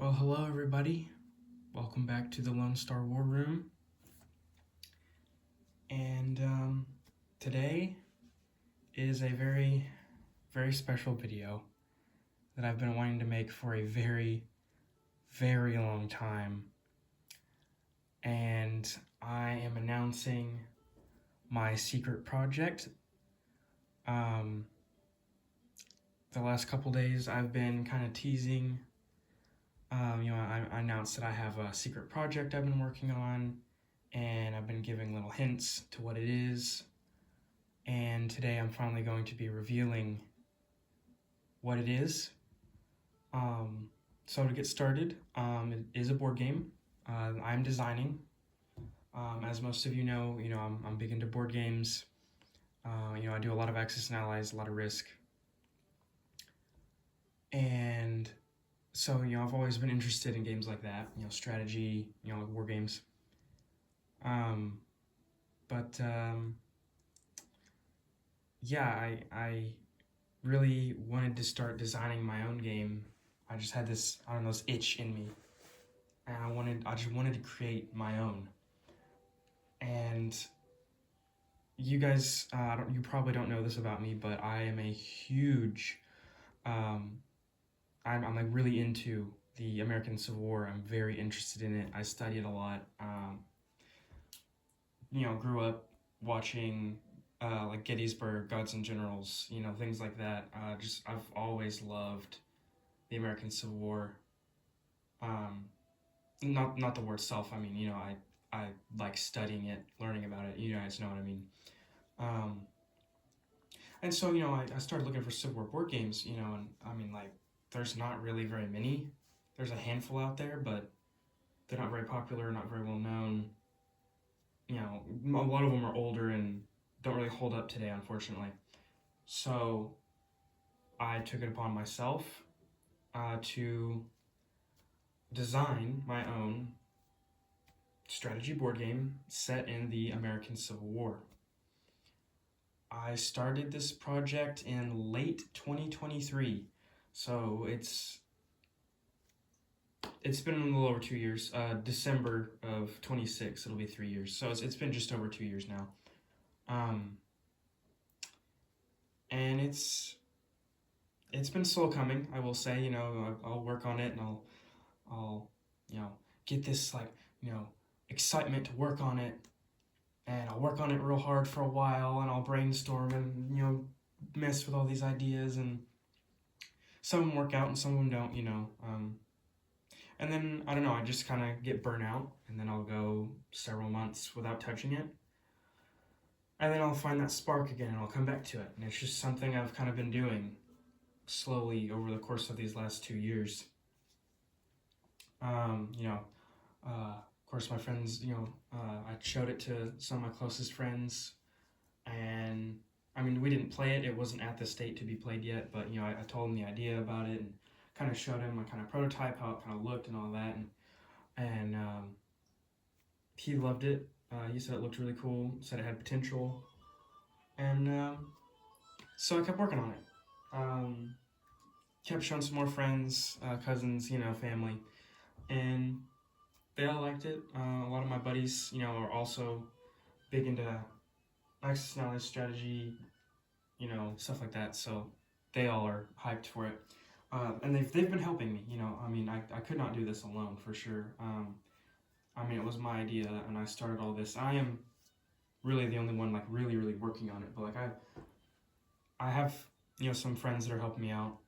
Well, hello everybody. Welcome back to the Lone Star War Room. And today is a very, very special video that I've been wanting to make for a very, very long time. And I am announcing my secret project. The last couple days I've been kind of teasing. I announced that I have a secret project I've been working on, and I've been giving little hints to what it is. And today I'm finally going to be revealing what it is. So to get started, it is a board game. I'm designing. As most of you know, I'm big into board games. I do a lot of Axis and Allies, a lot of Risk. And so, I've always been interested in games like that, strategy, like war games. Yeah, I really wanted to start designing my own game. I just had this, this itch in me, and I just wanted to create my own. And you guys, you probably don't know this about me, but I am a huge, I'm like really into the American Civil War. I'm very interested in it. I study it a lot. Grew up watching like Gettysburg, Gods and Generals, things like that. I've always loved the American Civil War. Not the war itself. I mean, I like studying it, learning about it. You guys know what I mean. And so, I started looking for Civil War board games, and I mean, like, there's not really very many. There's a handful out there, but they're not very popular, not very well known. A lot of them are older and don't really hold up today, unfortunately. So I took it upon myself to design my own strategy board game set in the American Civil War. I started this project in late 2023, so it's been a little over 2 years. December of 26, it'll be 3 years. So it's been just over 2 years now. And it's been slow coming, I will say. I'll work on it, and I'll get this excitement to work on it, and I'll work on it real hard for a while, and I'll brainstorm and mess with all these ideas, and some of them work out and some of them don't. And then, I don't know, I just kind of get burnt out, and then I'll go several months without touching it. And then I'll find that spark again, and I'll come back to it. And it's just something I've kind of been doing slowly over the course of these last 2 years. Of course, my friends, I showed it to some of my closest friends. And, I mean, we didn't play it. It wasn't at the state to be played yet. But, I told them the idea about it, and kind of showed him a kind of prototype, how it kind of looked and all that, and he loved it. He said it looked really cool, said it had potential, and so I kept working on it. Kept showing some more friends, cousins, family, and they all liked it. A lot of my buddies, are also big into Axis and Allies strategy, stuff like that, so they all are hyped for it. And they've been helping me, I mean, I could not do this alone, for sure. I mean, it was my idea, and I started all this. I am really the only one, really, really working on it, but, I have, some friends that are helping me out,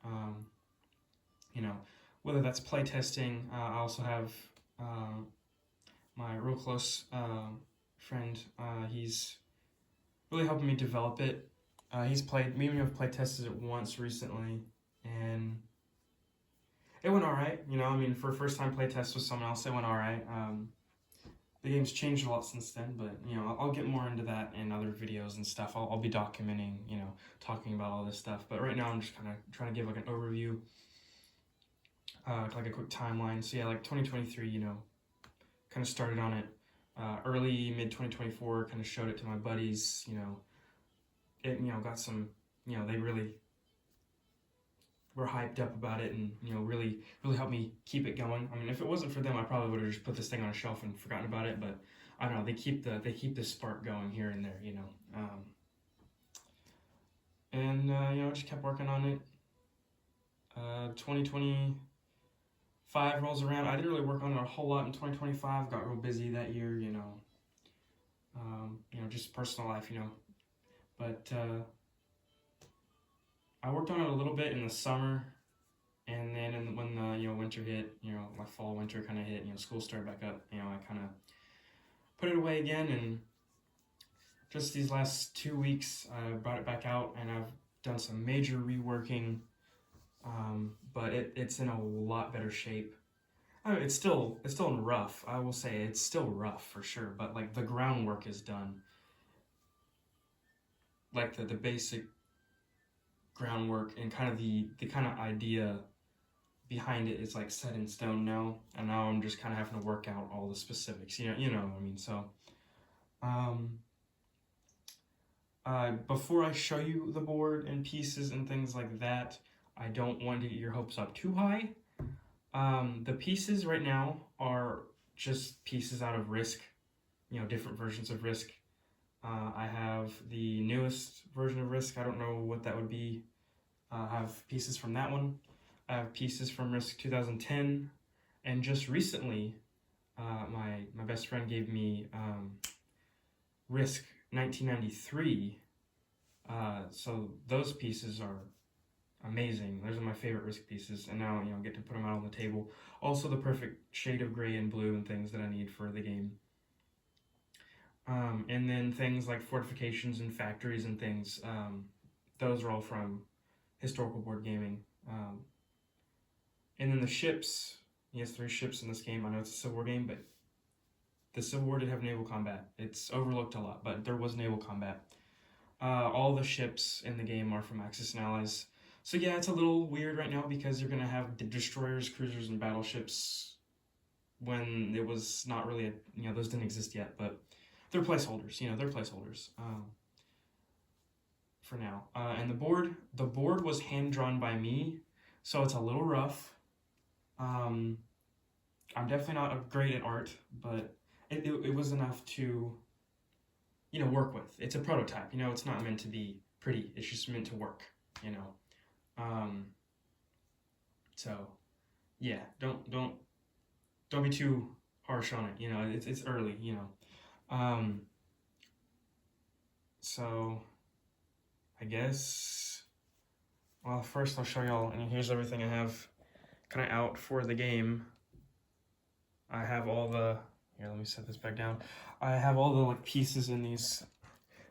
whether that's playtesting. I also have my real close friend. He's really helping me develop it. Me and him have playtested it once recently, and it went alright, I mean, for a first time playtest with someone else, it went alright. The game's changed a lot since then, but, I'll get more into that in other videos and stuff. I'll be documenting, talking about all this stuff, but right now I'm just kind of trying to give, an overview, a quick timeline. So, yeah, 2023, kind of started on it. Early, mid-2024, kind of showed it to my buddies, it, got some, they really were hyped up about it and, you know, really helped me keep it going. I mean, if it wasn't for them, I probably would have just put this thing on a shelf and forgotten about it, but I don't know, they keep the spark going here and there, you know. And you know, just kept working on it. 2025 rolls around. I didn't really work on it a whole lot in 2025. Got real busy that year, you know. You know, just personal life, you know. But I worked on it a little bit in the summer, and then when the, you know, winter hit, you know, my fall winter kind of hit, you know, school started back up, you know, I kind of put it away again, and just these last 2 weeks I brought it back out, and I've done some major reworking, but it's in a lot better shape. I mean, it's still in rough. I will say it's still rough for sure, but like the groundwork is done. Like the basic groundwork and kind of the kind of idea behind it is like set in stone now, and now I'm just kind of having to work out all the specifics. You know what I mean. So, before I show you the board and pieces and things like that, I don't want to get your hopes up too high. The pieces right now are just pieces out of Risk, you know, different versions of Risk. I have the newest version of Risk. I don't know what that would be. I have pieces from that one. I have pieces from Risk 2010, and just recently, my best friend gave me Risk 1993. So those pieces are amazing. Those are my favorite Risk pieces, and now, you know, I get to put them out on the table. Also, the perfect shade of gray and blue and things that I need for the game. And then things like fortifications and factories and things. Those are all from historical board gaming. And then the ships, he has 3 ships in this game. I know it's a Civil War game, but the Civil War did have naval combat. It's overlooked a lot, but there was naval combat. All the ships in the game are from Axis and Allies. So yeah, it's a little weird right now because you're going to have destroyers, cruisers, and battleships when it was not really, you know, those didn't exist yet, but they're placeholders, you know, they're placeholders for now. And the board was hand-drawn by me, so it's a little rough. I'm definitely not great at art, but it was enough to, you know, work with. It's a prototype, you know, it's not meant to be pretty, it's just meant to work, you know. So yeah, don't be too harsh on it, you know, it's early, you know. So I guess, well, first I'll show y'all, and here's everything I have kind of out for the game. I have all the, here, let me set this back down. I have all the like pieces in these.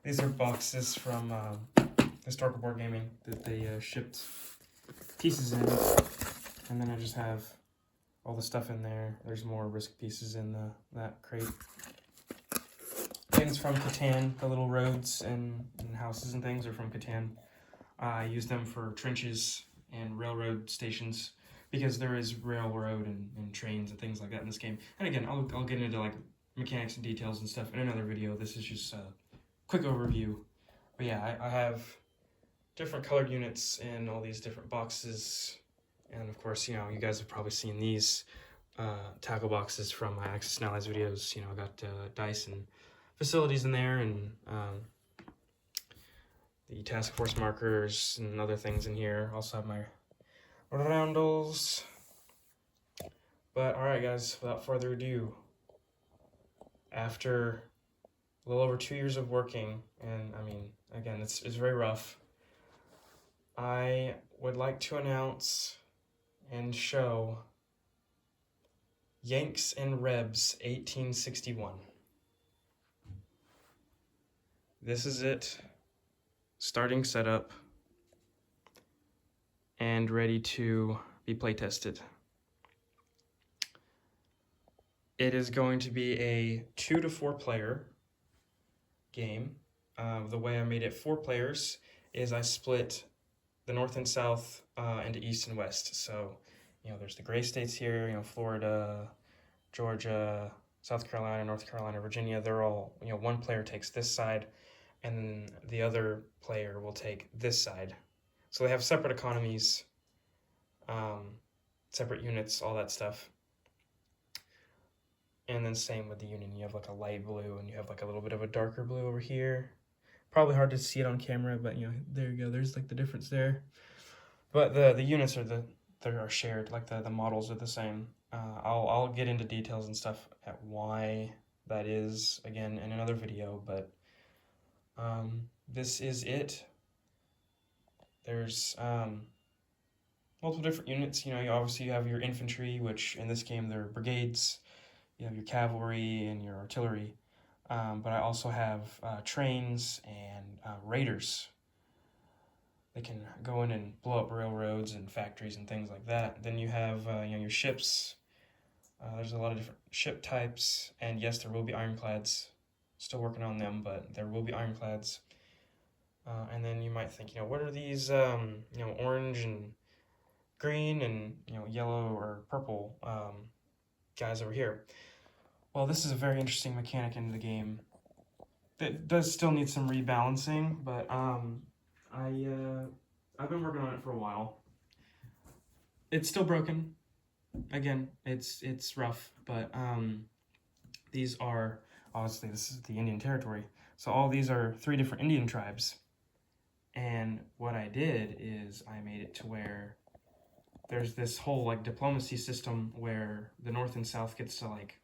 These are boxes from Historical Board Gaming that they shipped pieces in, and then I just have all the stuff in there. There's more Risk pieces in that crate. Things from Catan, the little roads and houses and things are from Catan. I use them for trenches and railroad stations because there is railroad and trains and things like that in this game. And again, I'll get into like mechanics and details and stuff in another video. This is just a quick overview. But yeah, I have different colored units in all these different boxes. And of course, you know, you guys have probably seen these tackle boxes from my Axis and Allies videos. You know, I got dice and facilities in there, and the task force markers and other things in here. Also have my roundels. But alright guys, without further ado, after a little over 2 years of working, and I mean, again, it's very rough, I would like to announce and show Yanks and Rebs 1861. This is it, starting setup, and ready to be play tested. It is going to be a 2 to 4 player game. The way I made it 4 players is I split the North and South into East and West. So, you know, there's the gray states here, you know, Florida, Georgia, South Carolina, North Carolina, Virginia. They're all, you know, one player takes this side, and then the other player will take this side. So they have separate economies, separate units, all that stuff. And then same with the Union, you have like a light blue and you have like a little bit of a darker blue over here. Probably hard to see it on camera, but you know, there you go, there's like the difference there. But the units are they are shared, like the models are the same. I'll get into details and stuff at why that is again in another video, but this is it. There's multiple different units. You know, you obviously have your infantry, which in this game they're brigades. You have your cavalry and your artillery. But I also have trains and raiders. They can go in and blow up railroads and factories and things like that. Then you have you know, your ships. There's a lot of different ship types, and yes, there will be ironclads. Still working on them, but there will be ironclads. And then you might think, you know, what are these, you know, orange and green and, you know, yellow or purple guys over here? Well, this is a very interesting mechanic in the game that does still need some rebalancing, but I've been working on it for a while. It's still broken. Again, it's rough, but these are, obviously this is the Indian Territory, so all these are 3 different Indian tribes. And what I did is I made it to where there's this whole like diplomacy system where the North and South gets to like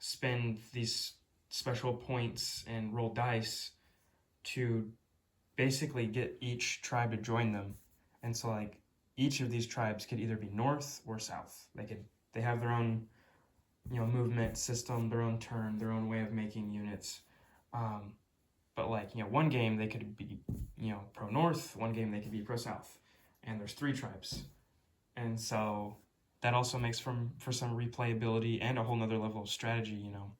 spend these special points and roll dice to basically get each tribe to join them. And so like each of these tribes could either be North or South. They have their own, you know, movement system, their own turn, their own way of making units. But like, you know, one game they could be, you know, pro-North, one game they could be pro-South, and there's 3 tribes. And so that also makes for some replayability and a whole nother level of strategy, you know.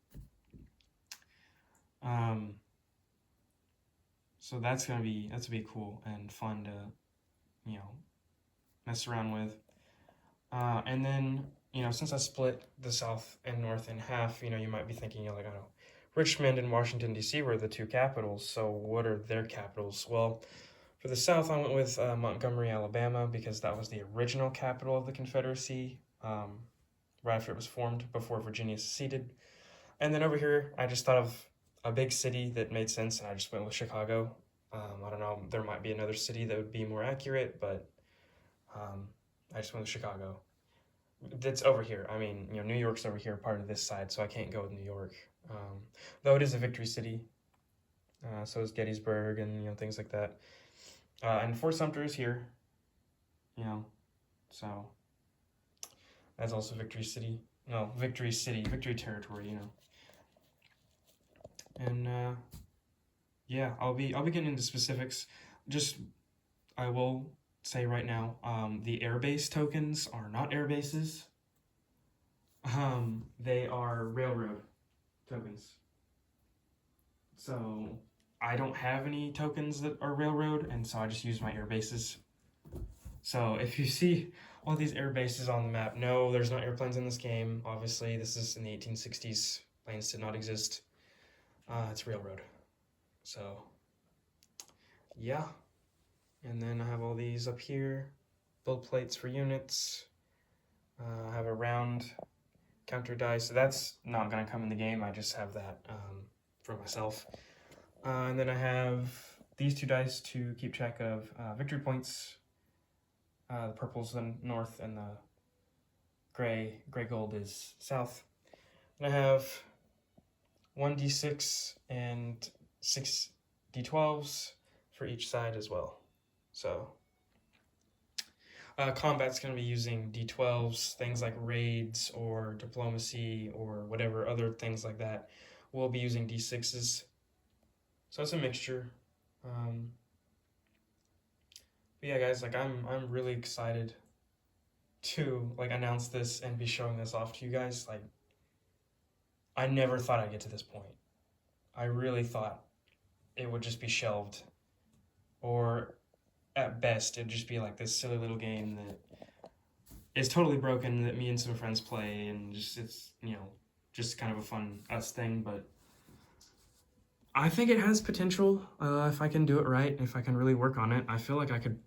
So that's gonna be cool and fun to, you know, mess around with. And then, you know, since I split the South and North in half, you know, you might be thinking, you know, like, I don't know, Richmond and Washington, D.C. were the 2 capitals, so what are their capitals? Well, for the South, I went with Montgomery, Alabama, because that was the original capital of the Confederacy, right after it was formed, before Virginia seceded. And then over here, I just thought of a big city that made sense, and I just went with Chicago. I don't know, there might be another city that would be more accurate, but I just went with Chicago. That's over here. I mean, you know, New York's over here, part of this side, so I can't go with New York. Though it is a victory city, so is Gettysburg and, you know, things like that. And Fort Sumter is here, you know, so that's also victory city. No, victory city, victory territory, you know. And yeah, I'll be getting into specifics. Just, I will say right now, the airbase tokens are not air bases. They are railroad tokens. So I don't have any tokens that are railroad, and so I just use my air bases. So if you see all these air bases on the map, no, there's not airplanes in this game. Obviously, this is in the 1860s. Planes did not exist. It's railroad. So yeah. And then I have all these up here, build plates for units. I have a round counter dice. So that's not gonna come in the game. I just have that for myself. And then I have these 2 dice to keep track of victory points. The purple's the north and the gray gold is south. And I have 1d6 and 6 d12s for each side as well. So combat's going to be using d12s, things like raids or diplomacy or whatever other things like that. We'll be using d6s. So it's a mixture. But yeah, guys, like I'm really excited to like announce this and be showing this off to you guys. Like, I never thought I'd get to this point. I really thought it would just be shelved, or at best it'd just be like this silly little game that is totally broken that me and some friends play, and just it's, you know, just kind of a fun us thing. But I think it has potential if I can do it right, if I can really work on it. I feel like I could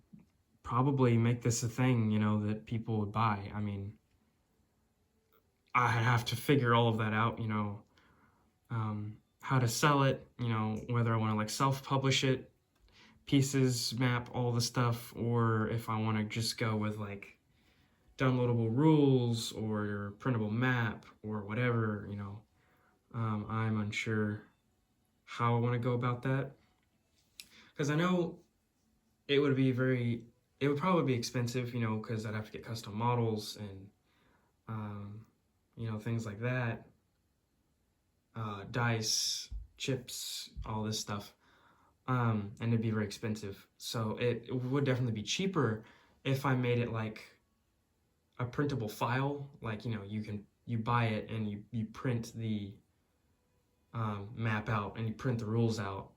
probably make this a thing, you know, that people would buy. I mean, I have to figure all of that out, you know, how to sell it, you know, whether I want to like self-publish it, pieces, map, all the stuff, or if I want to just go with like downloadable rules or printable map or whatever, you know. I'm unsure how I want to go about that, because I know it would be it would probably be expensive, you know, because I'd have to get custom models and, you know, things like that, dice, chips, all this stuff, and it'd be very expensive. So it would definitely be cheaper if I made it like a printable file, like, you know, you buy it and you print the map out and you print the rules out,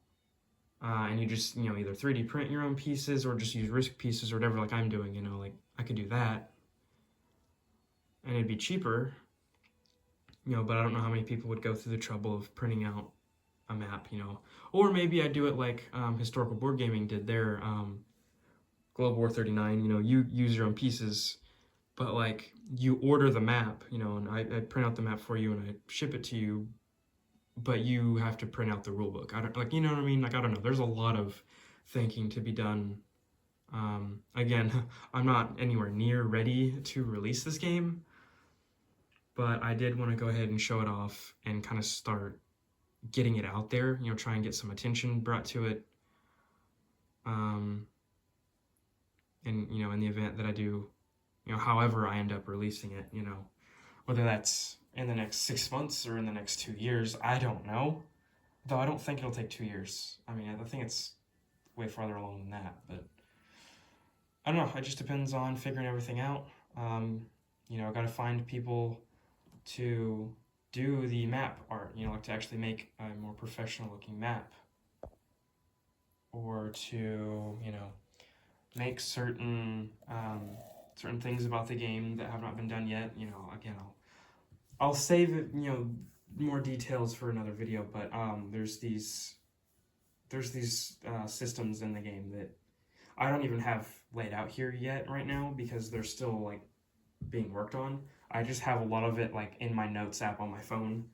and you just, you know, either 3D print your own pieces or just use risk pieces or whatever, like I'm doing, you know, like I could do that and it'd be cheaper, you know, but I don't know how many people would go through the trouble of printing out a map, you know. Or maybe I do it like Historical Board Gaming did their Global War 39, you know, you use your own pieces, but like you order the map, you know, and I print out the map for you and I ship it to you, but you have to print out the rule book. I don't, like, you know what I mean? Like, I don't know. There's a lot of thinking to be done. Again, I'm not anywhere near ready to release this game, but I did want to go ahead and show it off and kind of start getting it out there, you know, try and get some attention brought to it. And, you know, in the event that I do, you know, however I end up releasing it, you know, whether that's in the next 6 months or in the next 2 years, I don't know. Though I don't think it'll take 2 years. I mean, I think it's way farther along than that, but I don't know. It just depends on figuring everything out. You know, I got to find people to do the map art, you know, like to actually make a more professional looking map, or to, you know, make certain certain things about the game that have not been done yet. You know, again, I'll save it, you know, more details for another video, but there's these systems in the game that I don't even have laid out here yet right now because they're still like being worked on. I just have a lot of it like in my notes app on my phone.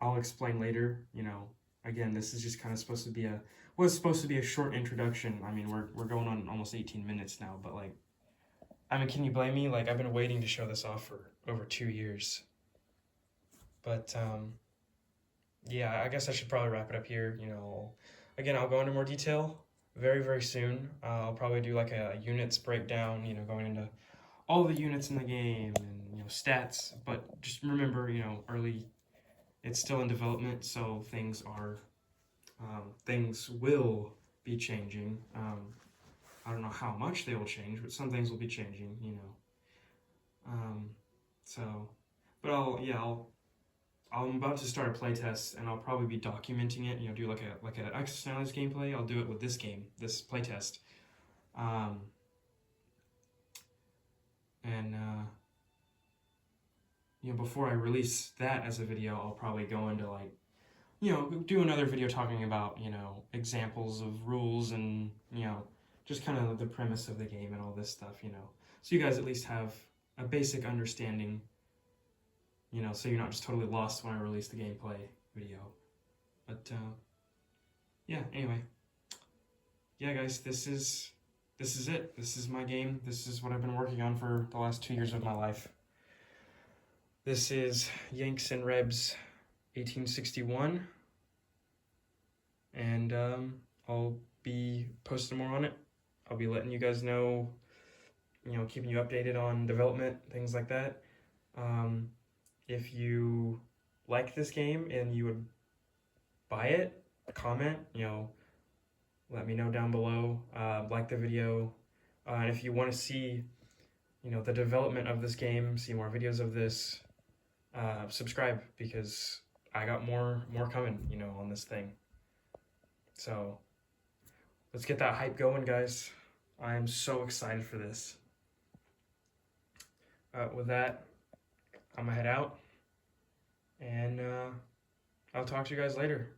I'll explain later, you know. Again, this is just kind of supposed to be a short introduction. I mean, we're going on almost 18 minutes now, but like, I mean, can you blame me? Like, I've been waiting to show this off for over 2 years. But yeah, I guess I should probably wrap it up here. You know, again, I'll go into more detail very, very soon. I'll probably do like a units breakdown, you know, going into all the units in the game and, you know, stats. But just remember, you know, it's still in development, so things will be changing. I don't know how much they will change, but some things will be changing, you know. But I'm about to start a playtest, and I'll probably be documenting it. You know, do like a exercise gameplay. I'll do it with this game, this playtest, and you know, before I release that as a video, I'll probably go into like, you know, do another video talking about, you know, examples of rules and, you know, just kind of the premise of the game and all this stuff, you know, so you guys at least have a basic understanding, you know, so you're not just totally lost when I release the gameplay video. But yeah, anyway, yeah, guys, this is it. This is my game. This is what I've been working on for the last 2 years of my life. This is Yanks and Rebs 1861, and I'll be posting more on it. I'll be letting you guys know, you know, keeping you updated on development, things like that. If you like this game and you would buy it, comment, you know, let me know down below. Like the video, and if you want to see, you know, the development of this game, see more videos of this, subscribe, because I got more coming, you know, on this thing. So let's get that hype going, guys. I am so excited for this. With that, I'm gonna head out, and I'll talk to you guys later.